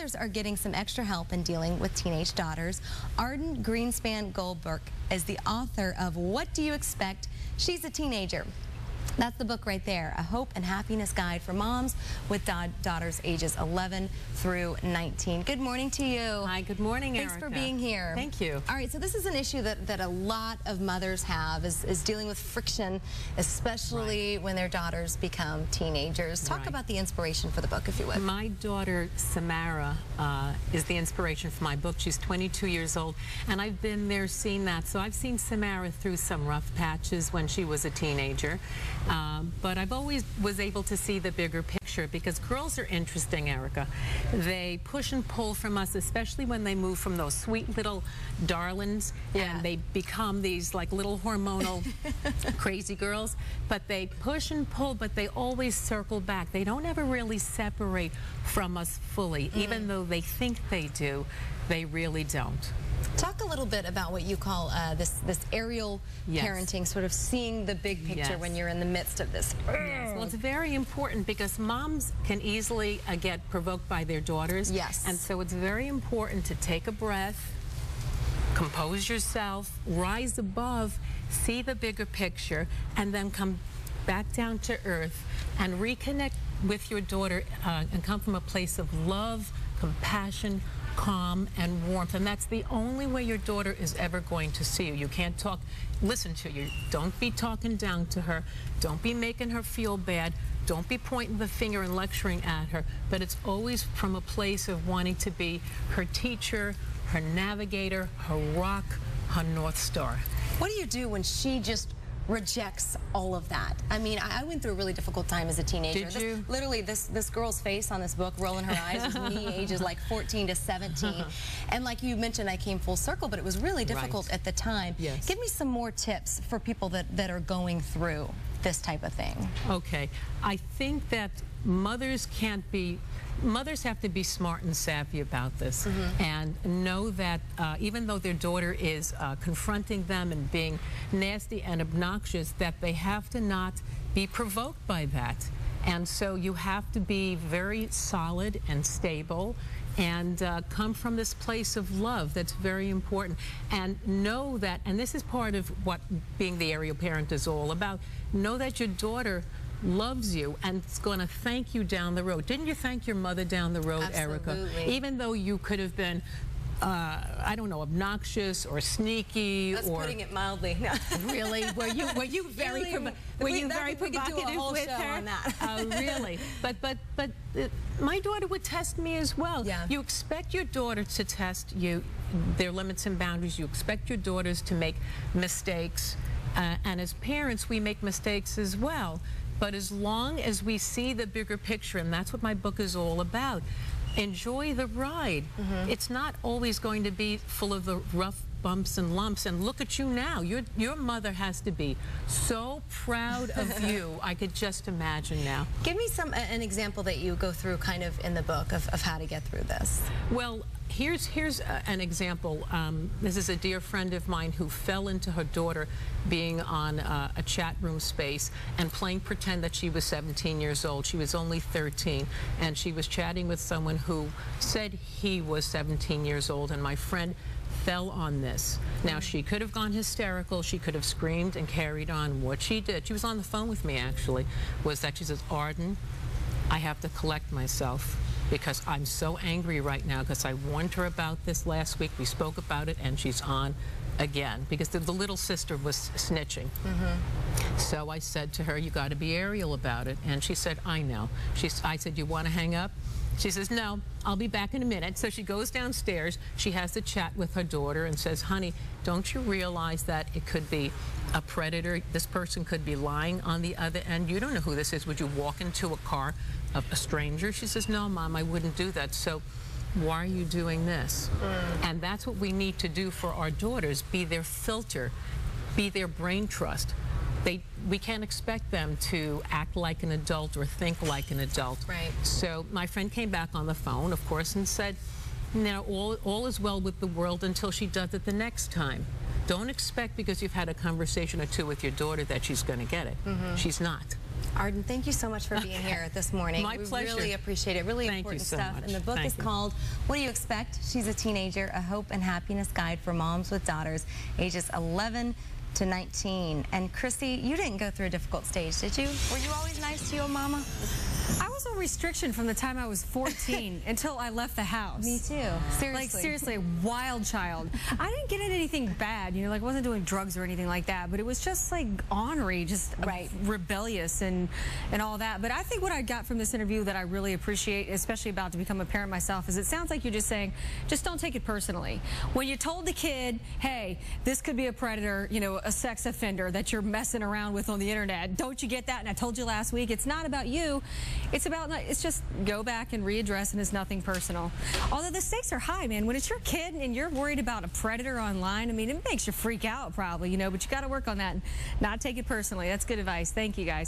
mothers are getting some extra help in dealing with teenage daughters. Arden Greenspan-Goldberg is the author of What Do You Expect? She's a Teenager. That's the book right there, A Hope and Happiness Guide for Moms with daughters ages 11 through 19. Good morning to you. Hi, good morning, Erica. Thanks for being here. Thank you. All right, so this is an issue that a lot of mothers have, is dealing with friction, especially when their daughters become teenagers. Talk about the inspiration for the book, if you would. My daughter, Samara, is the inspiration for my book. She's 22 years old, and I've been there, seen that. So I've seen Samara through some rough patches when she was a teenager. But I've always was able to see the bigger picture, because girls are interesting, Erica. They push and pull from us, especially when they move from those sweet little darlings and they become these like little hormonal crazy girls. But they push and pull, but they always circle back. They don't ever really separate from us fully. Even though they think they do, they really don't. Talk a little bit about what you call this aerial parenting, sort of seeing the big picture when you're in the midst of this. Well, it's very important because moms can easily get provoked by their daughters. And so it's very important to take a breath, compose yourself, rise above, see the bigger picture, and then come back down to earth and reconnect with your daughter and come from a place of love, compassion, calm, and warmth. And that's the only way your daughter is ever going to see you. You can't listen to you. Don't be talking down to her. Don't be making her feel bad. Don't be pointing the finger and lecturing at her. But it's always from a place of wanting to be her teacher, her navigator, her rock, her North Star. What do you do when she just rejects all of that? I mean, I went through a really difficult time as a teenager. Did you? Literally, this girl's face on this book, rolling her eyes, was me, ages like 14 to 17. And like you mentioned, I came full circle, but it was really difficult at the time. Give me some more tips for people that are going through this type of thing. Okay. I think that mothers have to be smart and savvy about this, and know that even though their daughter is confronting them and being nasty and obnoxious, that they have to not be provoked by that. And so you have to be very solid and stable and come from this place of love. That's very important. And know that, and this is part of what being the aerial parent is all about, know that your daughter loves you and is going to thank you down the road. Didn't you thank your mother down the road, Erica? Even though you could have been, I don't know, obnoxious or sneaky. That's putting it mildly. Really? Were you very provocative with her? On that. Really? But my daughter would test me as well. You expect your daughter to test you, their limits and boundaries. You expect your daughters to make mistakes. And as parents, we make mistakes as well. But as long as we see the bigger picture, and that's what my book is all about, enjoy the ride. It's not always going to be full of the rough bumps and lumps. And look at you now. Your mother has to be so proud of you. I could just imagine now. Give me an example that you go through kind of in the book of how to get through this. Well, here's an example. This is a dear friend of mine who fell into her daughter being on a chat room space and playing pretend that she was 17 years old. She was only 13, and she was chatting with someone who said he was 17 years old, and my friend fell on this. Now, she could have gone hysterical. She could have screamed and carried on. What she did, she was on the phone with me actually, was that she says, Arden, I have to collect myself, because I'm so angry right now, because I warned her about this last week. We spoke about it, and she's on again, because the little sister was snitching. So I said to her, you got to be aerial about it. And she said, I know. I said, you want to hang up? She says, no, I'll be back in a minute. So she goes downstairs. She has the chat with her daughter and says, honey, don't you realize that it could be a predator? This person could be lying on the other end. You don't know who this is. Would you walk into a car of a stranger? She says, no, Mom, I wouldn't do that. So why are you doing this? And that's what we need to do for our daughters. Be their filter. Be their brain trust. We can't expect them to act like an adult or think like an adult. So my friend came back on the phone, of course, and said, now all is well with the world until she does it the next time. Don't expect because you've had a conversation or two with your daughter that she's going to get it. She's not. Arden, thank you so much for being here this morning. My pleasure. We really appreciate it. Really Thank important you so stuff. much. And the book Thank is you. called What Do You Expect? She's a Teenager, a Hope and Happiness Guide for Moms with Daughters, ages 11 to 19. And Chrissy, you didn't go through a difficult stage, did you? Were you always nice to your mama? I was on restriction from the time I was 14 until I left the house. Me too. Seriously. Like, seriously, a wild child. I didn't get into anything bad, you know, like I wasn't doing drugs or anything like that, but it was just like ornery, just rebellious and all that. But I think what I got from this interview that I really appreciate, especially about to become a parent myself, is it sounds like you're just saying, just don't take it personally. When you told the kid, hey, this could be a predator, you know, a sex offender that you're messing around with on the internet, don't you get that? And I told you last week, it's not about you. It's just go back and readdress, and it's nothing personal. Although the stakes are high, man. When it's your kid and you're worried about a predator online, I mean, it makes you freak out probably, you know, but you got to work on that and not take it personally. That's good advice. Thank you, guys.